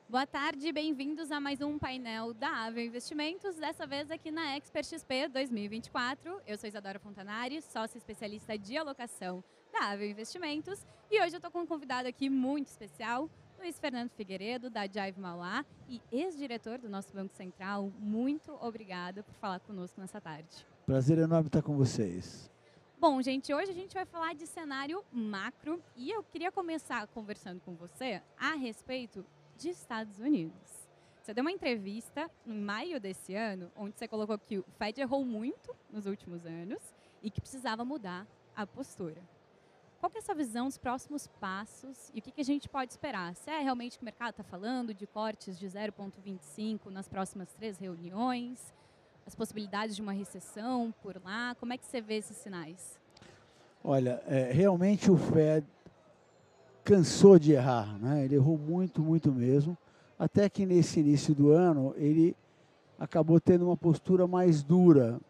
Boa tarde, bem-vindos a mais um painel da Avel Investimentos, dessa vez aqui na Expert XP 2024. Eu sou Isadora Fontanari, sócia especialista de alocação da Avel Investimentos, e hoje eu estou com um convidado aqui muito especial, Luiz Fernando Figueiredo, da Jive Mauá, e ex-diretor do nosso Banco Central. Muito obrigada por falar conosco nessa tarde. Prazer enorme estar com vocês. Bom, gente, hoje a gente vai falar de cenário macro e eu queria começar conversando com você a respeito de Estados Unidos. Você deu uma entrevista em maio desse ano, onde você colocou que o Fed errou muito nos últimos anos e que precisava mudar a postura. Qual que é a sua visão dos próximos passos e o que a gente pode esperar? Se é realmente que o mercado está falando de cortes de 0,25 nas próximas 3 reuniões, as possibilidades de uma recessão por lá, como é que você vê esses sinais? Olha, realmente o Fed cansou de errar, né? Ele errou muito, muito mesmo, até que nesse início do ano ele acabou tendo uma postura mais dura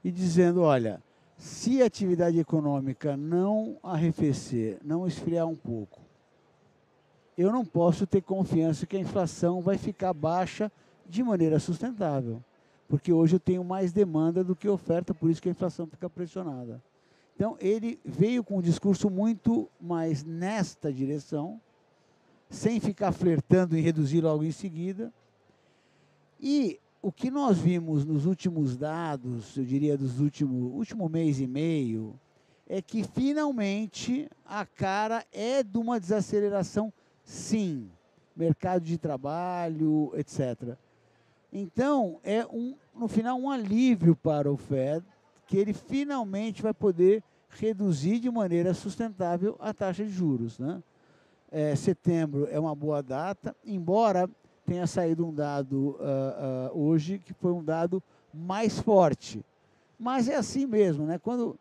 e dizendo, olha, se a atividade econômica não arrefecer, não esfriar um pouco, eu não posso ter confiança que a inflação vai ficar baixa de maneira sustentável, porque hoje eu tenho mais demanda do que oferta, por isso que a inflação fica pressionada. Então, ele veio com um discurso muito mais nesta direção, sem ficar flertando em reduzir logo em seguida. E o que nós vimos nos últimos dados, eu diria dos último mês e meio, é que finalmente a cara é de uma desaceleração, sim, mercado de trabalho, etc. Então, é no final um alívio para o Fed, que ele finalmente vai poder reduzir de maneira sustentável a taxa de juros, né? Setembro é uma boa data, embora tenha saído um dado hoje que foi um dado mais forte. Mas é assim mesmo, né? Quando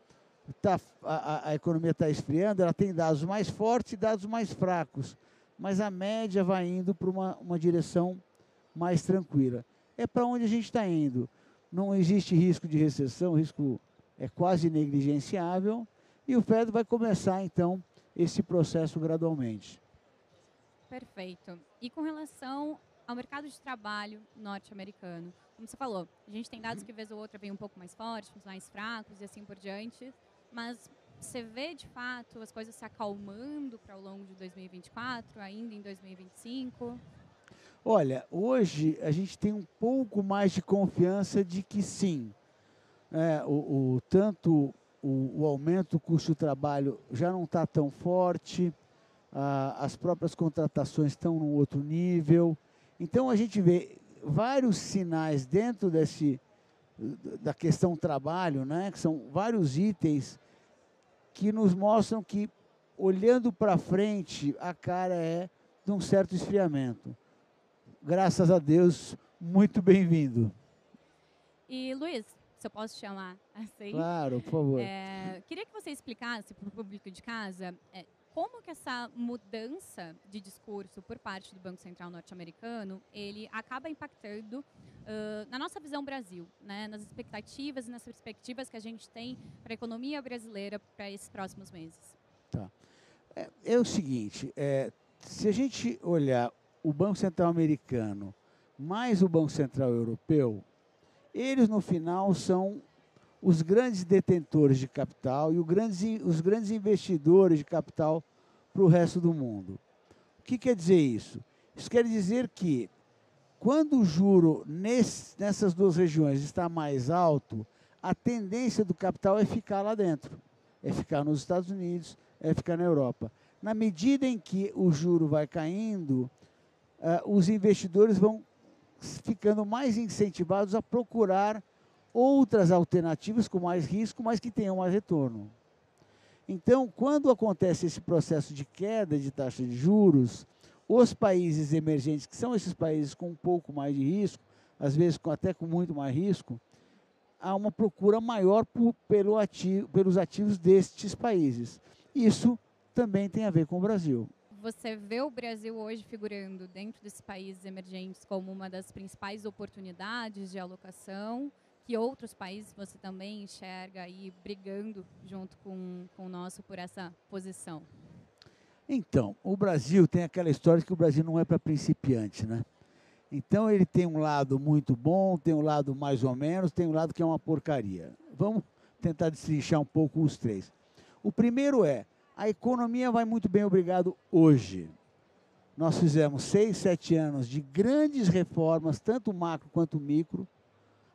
a economia está esfriando, ela tem dados mais fortes e dados mais fracos. Mas a média vai indo para uma direção mais tranquila. É para onde a gente está indo. Não existe risco de recessão, o risco é quase negligenciável, e o Fed vai começar, então, esse processo gradualmente. Perfeito. E com relação ao mercado de trabalho norte-americano, como você falou, a gente tem dados que vez ou outra vem um pouco mais fortes, mais fracos e assim por diante, mas você vê de fato as coisas se acalmando para o longo de 2024, ainda em 2025? Olha, hoje a gente tem um pouco mais de confiança de que sim, tanto o aumento do custo do trabalho já não está tão forte, as próprias contratações estão num outro nível. Então a gente vê vários sinais dentro da questão trabalho, né, que são vários itens que nos mostram que, olhando para frente, a cara é de um certo esfriamento. Graças a Deus, muito bem-vindo. E Luiz, se eu posso te chamar assim, Claro, por favor. queria que você explicasse para o público de casa como que essa mudança de discurso por parte do Banco Central norte-americano, ele acaba impactando na nossa visão Brasil, né, nas expectativas e nas perspectivas que a gente tem para a economia brasileira para esses próximos meses. Tá. É o seguinte, se a gente olhar o Banco Central americano mais o Banco Central europeu, eles no final são os grandes detentores de capital e os grandes investidores de capital para o resto do mundo. O que quer dizer isso? Isso quer dizer que quando o juro nessas duas regiões está mais alto, a tendência do capital é ficar lá dentro, é ficar nos Estados Unidos, é ficar na Europa. Na medida em que o juro vai caindo, os investidores vão ficando mais incentivados a procurar outras alternativas com mais risco, mas que tenham mais retorno. Então, quando acontece esse processo de queda de taxa de juros, os países emergentes, que são esses países com um pouco mais de risco, às vezes até com muito mais risco, há uma procura maior pelos ativos destes países. Isso também tem a ver com o Brasil. Você vê o Brasil hoje figurando dentro desses países emergentes como uma das principais oportunidades de alocação, que outros países você também enxerga aí brigando junto com o nosso por essa posição? Então, o Brasil tem aquela história de que o Brasil não é para principiante, né? Então, ele tem um lado muito bom, tem um lado mais ou menos, tem um lado que é uma porcaria. Vamos tentar destrinchar um pouco os três. O primeiro é, a economia vai muito bem, obrigado, hoje. Nós fizemos 6, 7 anos de grandes reformas, tanto macro quanto micro.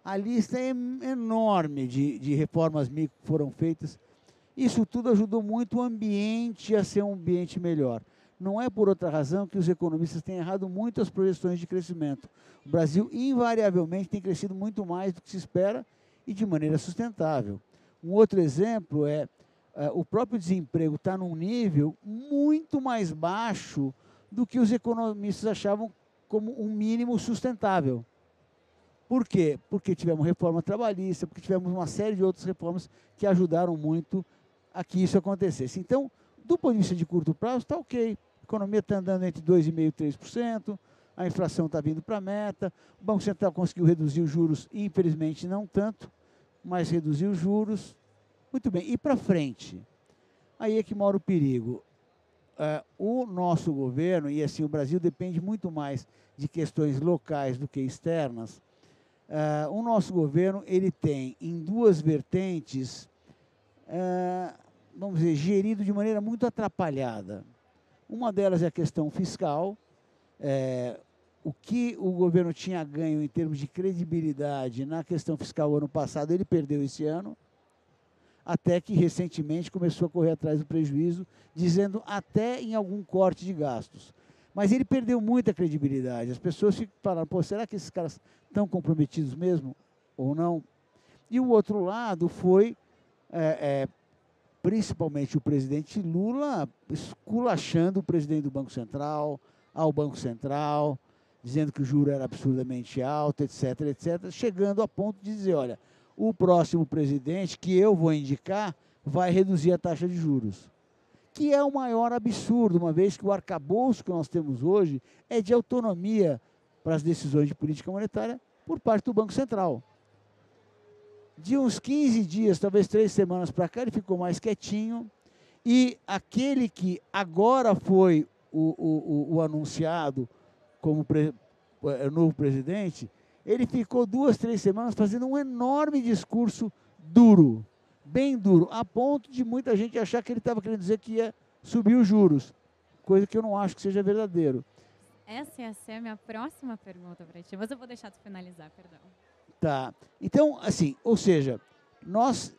A lista é enorme de reformas micro que foram feitas. Isso tudo ajudou muito o ambiente a ser um ambiente melhor. Não é por outra razão que os economistas têm errado muito as projeções de crescimento. O Brasil, invariavelmente, tem crescido muito mais do que se espera e de maneira sustentável. Um outro exemplo é o próprio desemprego está num nível muito mais baixo do que os economistas achavam como um mínimo sustentável. Por quê? Porque tivemos reforma trabalhista, porque tivemos uma série de outras reformas que ajudaram muito a que isso acontecesse. Então, do ponto de vista de curto prazo, está ok. A economia está andando entre 2,5% e 3%, a inflação está vindo para a meta, o Banco Central conseguiu reduzir os juros, infelizmente não tanto, mas reduziu os juros. Muito bem, e para frente? Aí é que mora o perigo. O nosso governo, e assim o Brasil depende muito mais de questões locais do que externas, o nosso governo ele tem em duas vertentes, vamos dizer, gerido de maneira muito atrapalhada. Uma delas é a questão fiscal, o que o governo tinha ganho em termos de credibilidade na questão fiscal ano passado, ele perdeu esse ano, até que recentemente começou a correr atrás do prejuízo, dizendo até em algum corte de gastos. Mas ele perdeu muita credibilidade. As pessoas ficam falando, pô, será que esses caras estão comprometidos mesmo ou não? E o outro lado foi, principalmente o presidente Lula, esculachando o presidente do Banco Central, ao Banco Central, dizendo que o juro era absurdamente alto, etc., etc., chegando a ponto de dizer, olha, o próximo presidente que eu vou indicar vai reduzir a taxa de juros. Que é o maior absurdo, uma vez que o arcabouço que nós temos hoje é de autonomia para as decisões de política monetária por parte do Banco Central. De uns 15 dias, talvez 3 semanas para cá, ele ficou mais quietinho, e aquele que agora foi o anunciado como novo presidente, ele ficou 2, 3 semanas fazendo um enorme discurso duro, bem duro, a ponto de muita gente achar que ele estava querendo dizer que ia subir os juros, coisa que eu não acho que seja verdadeiro. Essa ia ser a minha próxima pergunta para ti, mas eu vou deixar tu finalizar, perdão. Tá. Então, assim, ou seja, nós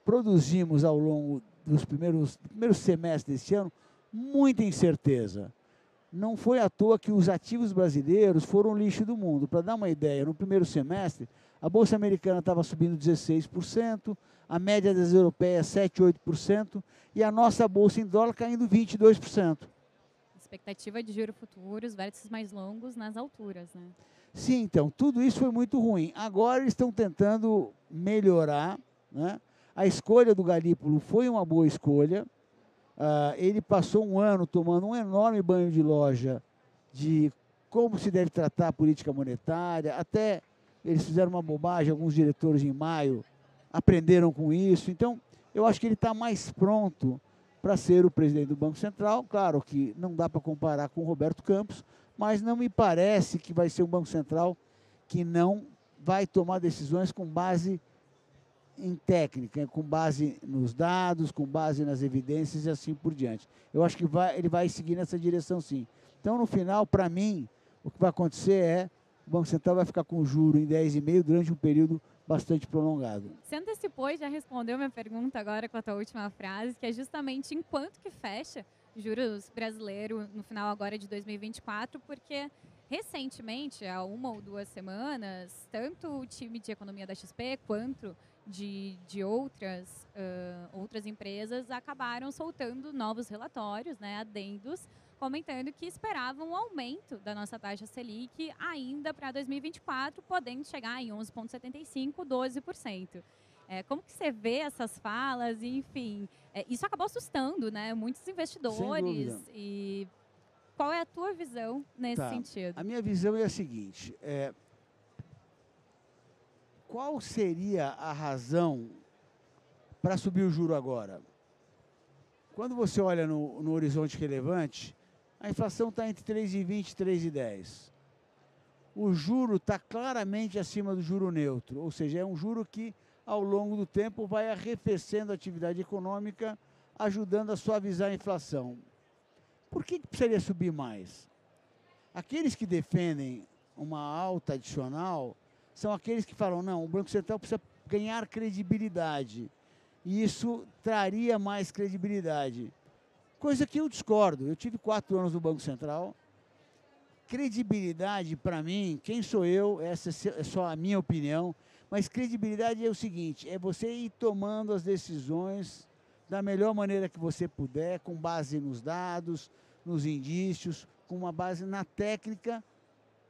produzimos ao longo dos primeiros semestres desse ano muita incerteza. Não foi à toa que os ativos brasileiros foram o lixo do mundo. Para dar uma ideia, no primeiro semestre, a Bolsa Americana estava subindo 16%, a média das europeias 7, 8%, e a nossa Bolsa em dólar caindo 22%. Expectativa de juros futuros, vértices mais longos nas alturas, né? Sim, então, tudo isso foi muito ruim. Agora eles estão tentando melhorar, né? A escolha do Galípolo foi uma boa escolha. Ele passou um ano tomando um enorme banho de loja de como se deve tratar a política monetária. Até eles fizeram uma bobagem, alguns diretores em maio aprenderam com isso. Então, eu acho que ele está mais pronto para ser o presidente do Banco Central. Claro que não dá para comparar com o Roberto Campos, mas não me parece que vai ser um Banco Central que não vai tomar decisões com base em técnica, com base nos dados, com base nas evidências e assim por diante. Eu acho que ele vai seguir nessa direção, sim. Então, no final, para mim, o que vai acontecer é o Banco Central vai ficar com o juro em 10,5 durante um período bastante prolongado. Você antecipou e já respondeu minha pergunta agora com a tua última frase, que é justamente enquanto que fecha juros brasileiro no final agora de 2024, porque recentemente, há 1 ou 2 semanas, tanto o time de economia da XP quanto de outras empresas acabaram soltando novos relatórios, né, adendos, comentando que esperavam um aumento da nossa taxa Selic ainda para 2024, podendo chegar em 11,75%, 12%. Como que você vê essas falas? Enfim, isso acabou assustando, né, muitos investidores. E qual é a tua visão nesse sentido? A minha visão é a seguinte, qual seria a razão para subir o juro agora? quando você olha no horizonte relevante, a inflação está entre 3,20 e 3,10. O juro está claramente acima do juro neutro, ou seja, é um juro que, ao longo do tempo, vai arrefecendo a atividade econômica, ajudando a suavizar a inflação. Por que precisaria subir mais? Aqueles que defendem uma alta adicional são aqueles que falam, não, o Banco Central precisa ganhar credibilidade, e isso traria mais credibilidade. Coisa que eu discordo. Eu tive 4 anos no Banco Central. Credibilidade, para mim, quem sou eu, essa é só a minha opinião, mas credibilidade é o seguinte, é você ir tomando as decisões da melhor maneira que você puder, com base nos dados, nos indícios, com uma base na técnica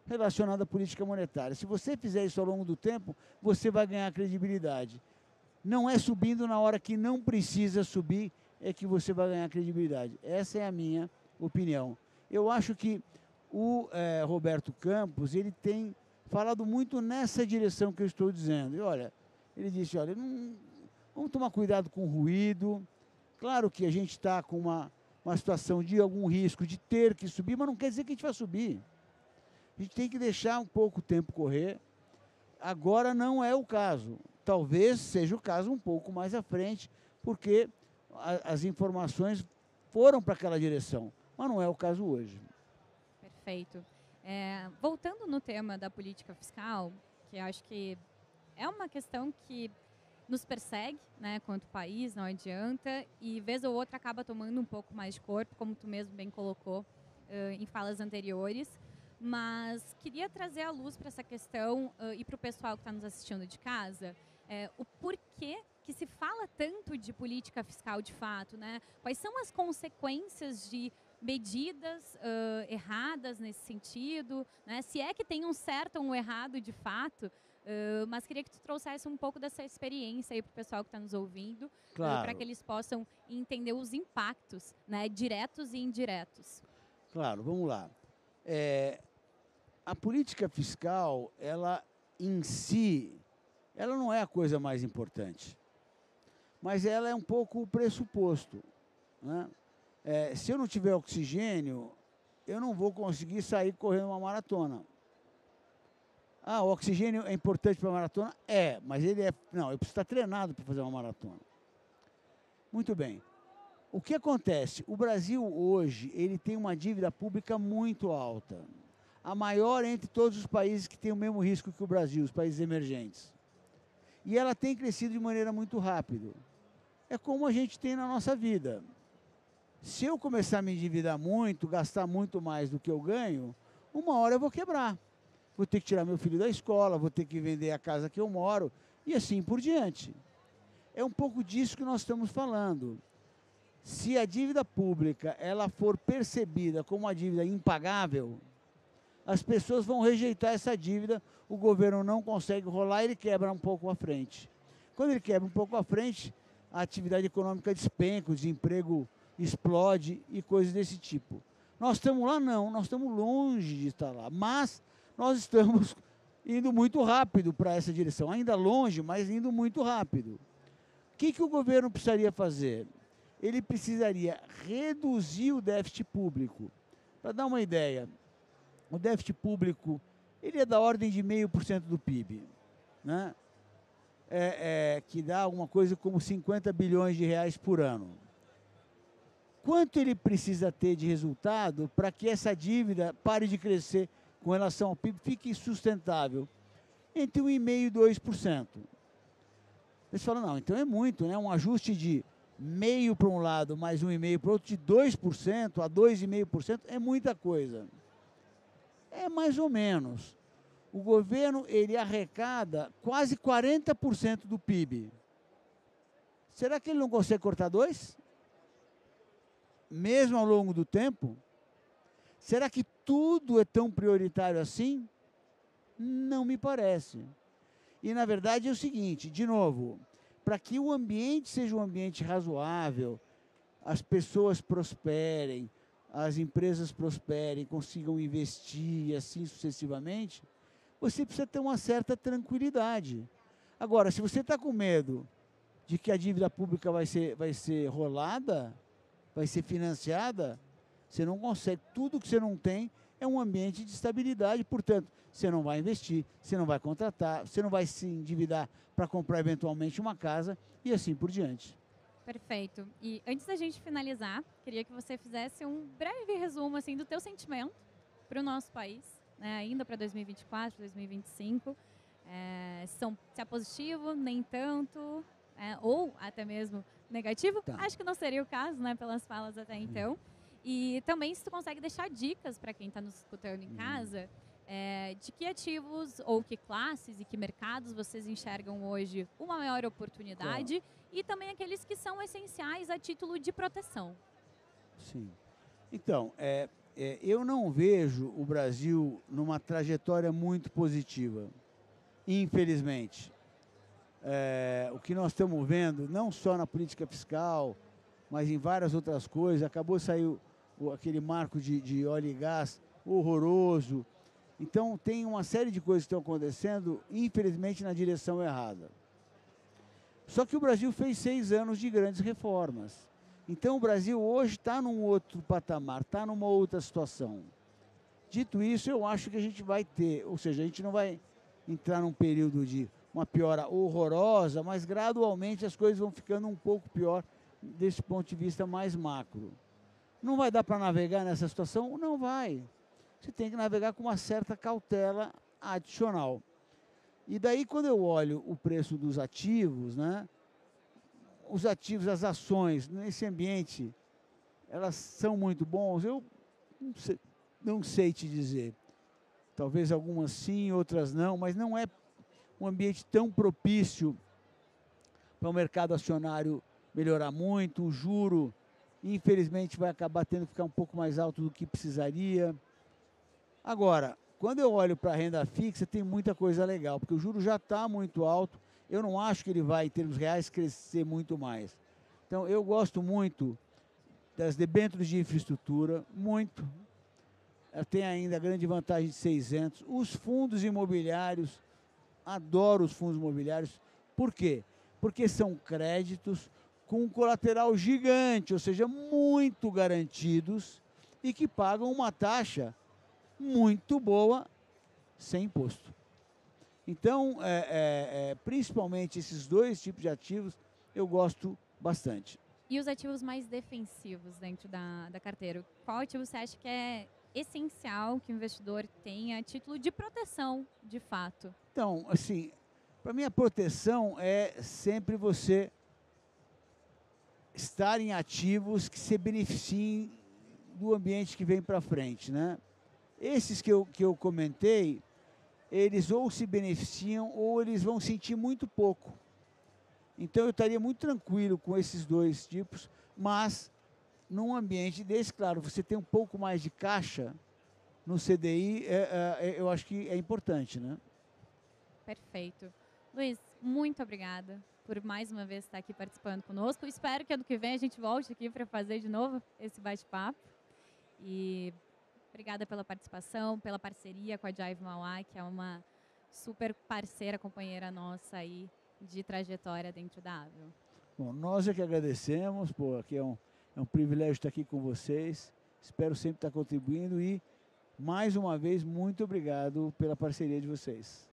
relacionada à política monetária. Se você fizer isso ao longo do tempo, você vai ganhar credibilidade. Não é subindo na hora que não precisa subir, é que você vai ganhar credibilidade. Essa é a minha opinião. Eu acho que o Roberto Campos, ele tem falado muito nessa direção que eu estou dizendo. E olha, ele disse, olha, vamos tomar cuidado com o ruído. Claro que a gente está com uma situação de algum risco de ter que subir, mas não quer dizer que a gente vai subir. A gente tem que deixar um pouco o tempo correr. Agora não é o caso. Talvez seja o caso um pouco mais à frente, porque as informações foram para aquela direção, mas não é o caso hoje. Perfeito. Voltando no tema da política fiscal, que eu acho que é uma questão que nos persegue, né, quanto país, não adianta, e vez ou outra acaba tomando um pouco mais de corpo, como tu mesmo bem colocou em falas anteriores, mas queria trazer à luz para essa questão e para o pessoal que está nos assistindo de casa, o porquê que se fala tanto de política fiscal de fato, né? Quais são as consequências de medidas erradas nesse sentido, né? Se é que tem um certo ou um errado de fato, mas queria que tu trouxesse um pouco dessa experiência aí para o pessoal que está nos ouvindo, Claro. para que eles possam entender os impactos, né, diretos e indiretos. Claro, vamos lá. A política fiscal, ela em si, ela não é a coisa mais importante, mas ela é um pouco o pressuposto, né? Se eu não tiver oxigênio, eu não vou conseguir sair correndo uma maratona. Ah, o oxigênio é importante para a maratona? Mas ele não, eu preciso estar treinado para fazer uma maratona. Muito bem. O que acontece? O Brasil hoje, ele tem uma dívida pública muito alta. A maior entre todos os países que têm o mesmo risco que o Brasil, os países emergentes. E ela tem crescido de maneira muito rápida. É como a gente tem na nossa vida. Se eu começar a me endividar muito, gastar muito mais do que eu ganho, uma hora eu vou quebrar. Vou ter que tirar meu filho da escola, vou ter que vender a casa que eu moro, e assim por diante. É um pouco disso que nós estamos falando. Se a dívida pública ela for percebida como uma dívida impagável, as pessoas vão rejeitar essa dívida, o governo não consegue rolar, ele quebra um pouco à frente. Quando ele quebra um pouco à frente, a atividade econômica despenca, o desemprego explode e coisas desse tipo. Nós estamos lá? Não, nós estamos longe de estar lá, mas nós estamos indo muito rápido para essa direção, ainda longe, mas indo muito rápido. O que o governo precisaria fazer? Ele precisaria reduzir o déficit público. Para dar uma ideia, o déficit público ele é da ordem de 0,5% do PIB, né? Que dá alguma coisa como 50 bilhões de reais por ano. Quanto ele precisa ter de resultado para que essa dívida pare de crescer com relação ao PIB, fique sustentável? Entre 1,5% e 2%. Eles falam, não, então é muito, né? Um ajuste de 0,5% para um lado, mais 1,5% para o outro, de 2% a 2,5% é muita coisa. É mais ou menos. O governo, ele arrecada quase 40% do PIB. Será que ele não consegue cortar 2%? Mesmo ao longo do tempo? Será que tudo é tão prioritário assim? Não me parece. E, na verdade, é o seguinte, de novo, para que o ambiente seja um ambiente razoável, as pessoas prosperem, as empresas prosperem, consigam investir e assim sucessivamente, você precisa ter uma certa tranquilidade. Agora, se você está com medo de que a dívida pública vai ser rolada, vai ser financiada, você não consegue. Tudo que você não tem é um ambiente de estabilidade, portanto, você não vai investir, você não vai contratar, você não vai se endividar para comprar eventualmente uma casa e assim por diante. Perfeito. E antes da gente finalizar, queria que você fizesse um breve resumo assim do teu sentimento para o nosso país, né, ainda para 2024, 2025. Se é positivo, nem tanto, ou até mesmo negativo. Tá. Acho que não seria o caso, né, pelas falas até então. E também se tu consegue deixar dicas para quem está nos escutando em casa, de que ativos ou que classes e que mercados vocês enxergam hoje uma maior oportunidade e também aqueles que são essenciais a título de proteção. Sim. Então, eu não vejo o Brasil numa trajetória muito positiva, infelizmente. O que nós estamos vendo, não só na política fiscal, mas em várias outras coisas, acabou de sair aquele marco de óleo e gás horroroso. Então, tem uma série de coisas que estão acontecendo, infelizmente, na direção errada. Só que o Brasil fez 6 anos de grandes reformas. Então, o Brasil hoje está num outro patamar, está numa outra situação. Dito isso, eu acho que a gente vai ter, ou seja, a gente não vai entrar num período de uma piora horrorosa, mas gradualmente as coisas vão ficando um pouco pior desse ponto de vista mais macro. Não vai dar para navegar nessa situação? Não vai. Você tem que navegar com uma certa cautela adicional. E daí, quando eu olho o preço dos ativos, né, os ativos, as ações, nesse ambiente, elas são muito bons? Eu não sei te dizer. Talvez algumas sim, outras não, mas não é um ambiente tão propício para o mercado acionário melhorar muito. O juro, infelizmente, vai acabar tendo que ficar um pouco mais alto do que precisaria. Agora, quando eu olho para a renda fixa, tem muita coisa legal, porque o juro já está muito alto. Eu não acho que ele vai, em termos reais, crescer muito mais. Então, eu gosto muito das debêntures de infraestrutura, muito. Ela tem ainda a grande vantagem de 600. Os fundos imobiliários, adoro os fundos imobiliários. Por quê? Porque são créditos com um colateral gigante, ou seja, muito garantidos e que pagam uma taxa muito boa sem imposto. Então, principalmente esses dois tipos de ativos, eu gosto bastante. E os ativos mais defensivos dentro da carteira? Qual ativo você acha que é essencial que o investidor tenha a título de proteção, de fato? Então, assim, para mim a proteção é sempre você estar em ativos que se beneficiem do ambiente que vem para frente, né? Esses que eu comentei, eles ou se beneficiam ou eles vão sentir muito pouco. Então eu estaria muito tranquilo com esses dois tipos, mas num ambiente desse, claro, você tem um pouco mais de caixa no CDI, eu acho que é importante, né? Perfeito. Luiz, muito obrigada por mais uma vez estar aqui participando conosco. Espero que ano que vem a gente volte aqui para fazer de novo esse bate-papo. E obrigada pela participação, pela parceria com a Jive Mauá, que é uma super parceira, companheira nossa aí de trajetória dentro da Avio. Bom, nós é que agradecemos, aqui é um privilégio estar aqui com vocês. Espero sempre estar contribuindo e, mais uma vez, muito obrigado pela parceria de vocês.